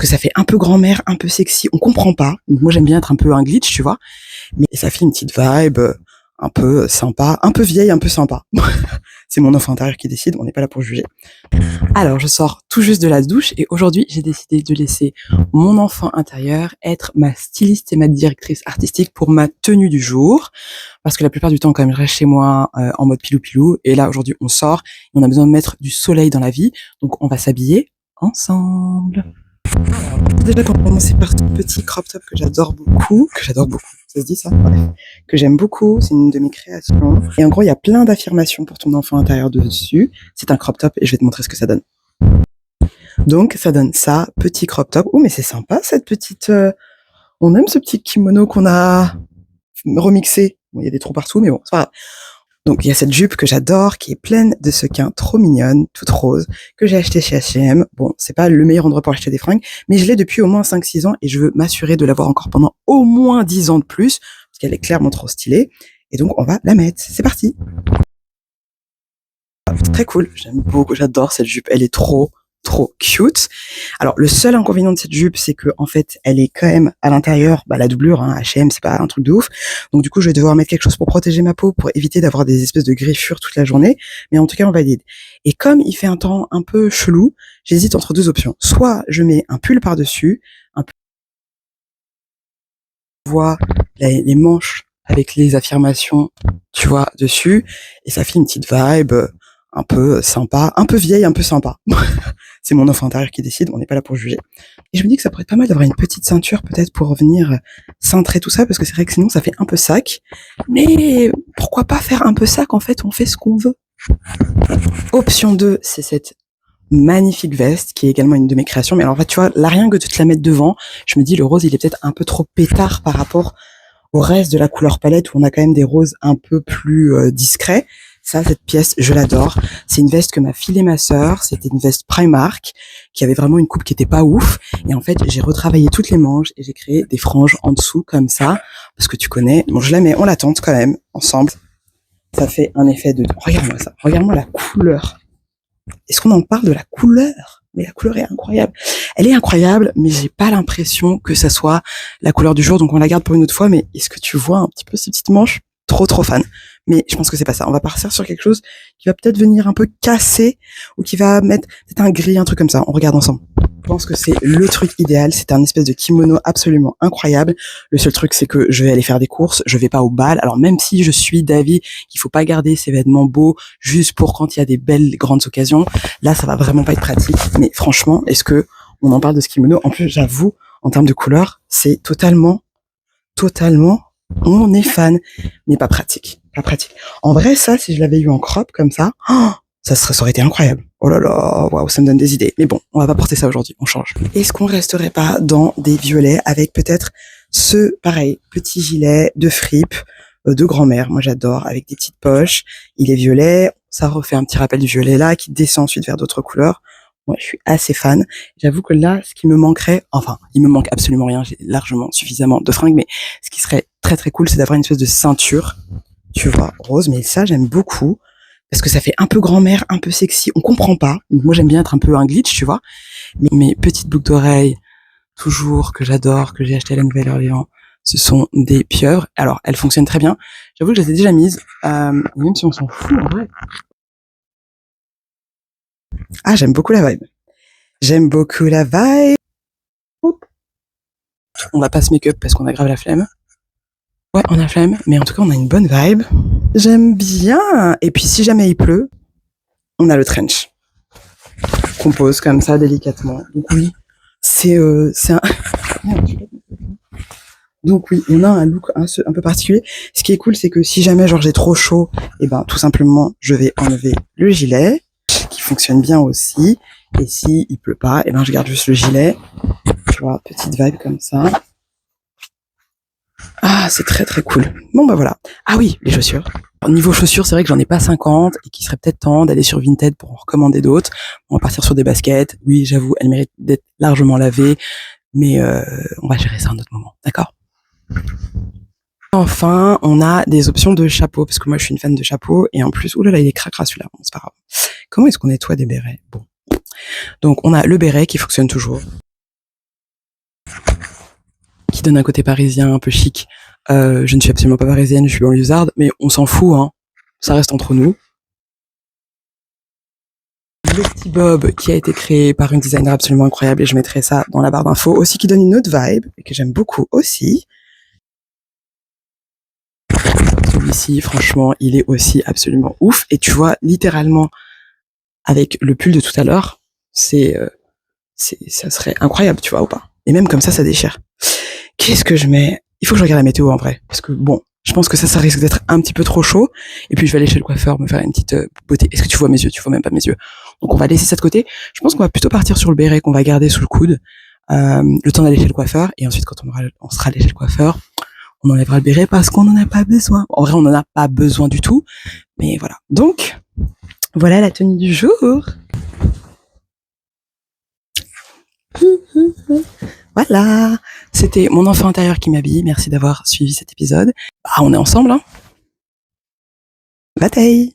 que ça fait un peu grand-mère, un peu sexy, on comprend pas. Donc moi j'aime bien être un peu un glitch, tu vois, mais ça fait une petite vibe un peu sympa, un peu vieille, un peu sympa. C'est mon enfant intérieur qui décide, on n'est pas là pour juger. Alors je sors tout juste de la douche et aujourd'hui j'ai décidé de laisser mon enfant intérieur être ma styliste et ma directrice artistique pour ma tenue du jour, parce que la plupart du temps quand même je reste chez moi en mode pilou-pilou, et là aujourd'hui on sort et on a besoin de mettre du soleil dans la vie, donc on va s'habiller ensemble. Alors, déjà pour commencer par ce petit crop top que j'adore beaucoup, ça se dit ça? Bref, que j'aime beaucoup, c'est une de mes créations. Et en gros, il y a plein d'affirmations pour ton enfant intérieur dessus. C'est un crop top et je vais te montrer ce que ça donne. Donc, ça donne ça, petit crop top. Oh, mais c'est sympa cette petite... On aime ce petit kimono qu'on a remixé. Bon, il y a des trous partout, mais bon, c'est pas grave. Donc il y a cette jupe que j'adore, qui est pleine de sequins, trop mignonne, toute rose, que j'ai acheté chez H&M. Bon, c'est pas le meilleur endroit pour acheter des fringues, mais je l'ai depuis au moins 5-6 ans et je veux m'assurer de l'avoir encore pendant au moins 10 ans de plus, parce qu'elle est clairement trop stylée. Et donc on va la mettre. C'est parti. C'est très cool, j'aime beaucoup, j'adore cette jupe, elle est trop cute. Alors le seul inconvénient de cette jupe, c'est que en fait elle est quand même à l'intérieur, la doublure, hein, H&M c'est pas un truc de ouf, donc du coup je vais devoir mettre quelque chose pour protéger ma peau, pour éviter d'avoir des espèces de griffures toute la journée, mais en tout cas on valide. Et comme il fait un temps un peu chelou, j'hésite entre deux options, soit je mets un pull par dessus, un pull, on voit les manches avec les affirmations, tu vois, dessus, et ça fait une petite vibe un peu sympa, un peu vieille, un peu sympa. C'est mon enfant intérieur qui décide, on n'est pas là pour juger. Et je me dis que ça pourrait être pas mal d'avoir une petite ceinture peut-être pour venir cintrer tout ça, parce que c'est vrai que sinon ça fait un peu sac. Mais pourquoi pas faire un peu sac, en fait, on fait ce qu'on veut. Option 2, c'est cette magnifique veste, qui est également une de mes créations. Mais alors en fait, tu vois, là rien que de te la mettre devant, je me dis le rose il est peut-être un peu trop pétard par rapport au reste de la couleur palette, où on a quand même des roses un peu plus discrets. Ça, cette pièce, je l'adore. C'est une veste que m'a filée ma sœur. C'était une veste Primark qui avait vraiment une coupe qui était pas ouf. Et en fait, j'ai retravaillé toutes les manches et j'ai créé des franges en dessous comme ça. Parce que tu connais. Bon, je la mets, on la tente quand même, ensemble. Ça fait un effet de... Regarde-moi ça. Regarde-moi la couleur. Est-ce qu'on en parle de la couleur? Mais la couleur est incroyable. Elle est incroyable, mais j'ai pas l'impression que ça soit la couleur du jour. Donc on la garde pour une autre fois. Mais est-ce que tu vois un petit peu ces petites manches? Trop fan. Mais je pense que c'est pas ça. On va partir sur quelque chose qui va peut-être venir un peu casser, ou qui va mettre peut-être un gris, un truc comme ça. On regarde ensemble. Je pense que c'est le truc idéal. C'est un espèce de kimono absolument incroyable. Le seul truc, c'est que je vais aller faire des courses. Je vais pas au bal. Alors même si je suis d'avis qu'il faut pas garder ces vêtements beaux juste pour quand il y a des belles grandes occasions, là, ça va vraiment pas être pratique. Mais franchement, est-ce que on en parle de ce kimono? En plus, j'avoue, en termes de couleur, c'est totalement, on est fan, mais pas pratique. En vrai, ça, si je l'avais eu en crop comme ça, ça aurait été incroyable. Oh là là, waouh, ça me donne des idées. Mais bon, on va pas porter ça aujourd'hui, on change. Est-ce qu'on resterait pas dans des violets avec peut-être ce, pareil, petit gilet de fripe de grand-mère. Moi, j'adore, avec des petites poches. Il est violet, ça refait un petit rappel du violet là, qui descend ensuite vers d'autres couleurs. Moi, je suis assez fan. J'avoue que là, ce qui me manquerait, enfin, il me manque absolument rien, j'ai largement suffisamment de fringues, mais ce qui serait très cool, c'est d'avoir une espèce de ceinture, tu vois, rose, mais ça, j'aime beaucoup, parce que ça fait un peu grand-mère, un peu sexy, on comprend pas. Donc, moi, j'aime bien être un peu un glitch, tu vois, mais mes petites boucles d'oreilles, toujours, que j'adore, que j'ai acheté à la Nouvelle-Orléans, ce sont des pieuvres. Alors, elles fonctionnent très bien. J'avoue que je les ai déjà mises, même si on s'en fout, en vrai. Ah, j'aime beaucoup la vibe. On va pas se make-up parce qu'on a grave la flemme. Ouais, on a la flemme, mais en tout cas, on a une bonne vibe. J'aime bien. Et puis, si jamais il pleut, on a le trench. Qu'on pose comme ça, délicatement. Donc oui, c'est un... Donc oui, on a un look un peu particulier. Ce qui est cool, c'est que si jamais genre j'ai trop chaud, et ben tout simplement, je vais enlever le gilet, qui fonctionne bien aussi. Et si il pleut pas, et ben je garde juste le gilet. Tu vois, petite vibe comme ça. Ah, c'est très cool. Bon bah voilà. Ah oui, les chaussures. Alors, niveau chaussures, c'est vrai que j'en ai pas 50 et qu'il serait peut-être temps d'aller sur Vinted pour en recommander d'autres. On va partir sur des baskets. Oui, j'avoue, elles méritent d'être largement lavées, mais on va gérer ça à un autre moment, d'accord? Enfin, on a des options de chapeaux, parce que moi je suis une fan de chapeaux, et en plus, oulala, il est cracra celui-là, bon, c'est pas grave. Comment est-ce qu'on nettoie des bérets? Bon. Donc on a le béret qui fonctionne toujours. donne un côté parisien un peu chic. Je ne suis absolument pas parisienne, je suis banlieusarde, mais on s'en fout, hein. Ça reste entre nous. Le petit bob qui a été créé par une designer absolument incroyable, et je mettrai ça dans la barre d'infos aussi, qui donne une autre vibe et que j'aime beaucoup aussi. Celui-ci, franchement, il est aussi absolument ouf. Et tu vois, littéralement, avec le pull de tout à l'heure, ça serait incroyable, tu vois, ou pas. Et même comme ça déchire. Qu'est-ce que je mets? Il faut que je regarde la météo en vrai, parce que bon, je pense que ça risque d'être un petit peu trop chaud. Et puis je vais aller chez le coiffeur me faire une petite beauté. Est-ce que tu vois mes yeux? Tu vois même pas mes yeux. Donc on va laisser ça de côté. Je pense qu'on va plutôt partir sur le béret qu'on va garder sous le coude, le temps d'aller chez le coiffeur. Et ensuite, quand on sera allé chez le coiffeur, on enlèvera le béret parce qu'on n'en a pas besoin. En vrai, on n'en a pas besoin du tout. Mais voilà. Donc, voilà la tenue du jour. Voilà. C'était mon enfant intérieur qui m'habille. Merci d'avoir suivi cet épisode. Ah, on est ensemble, hein. Bataille.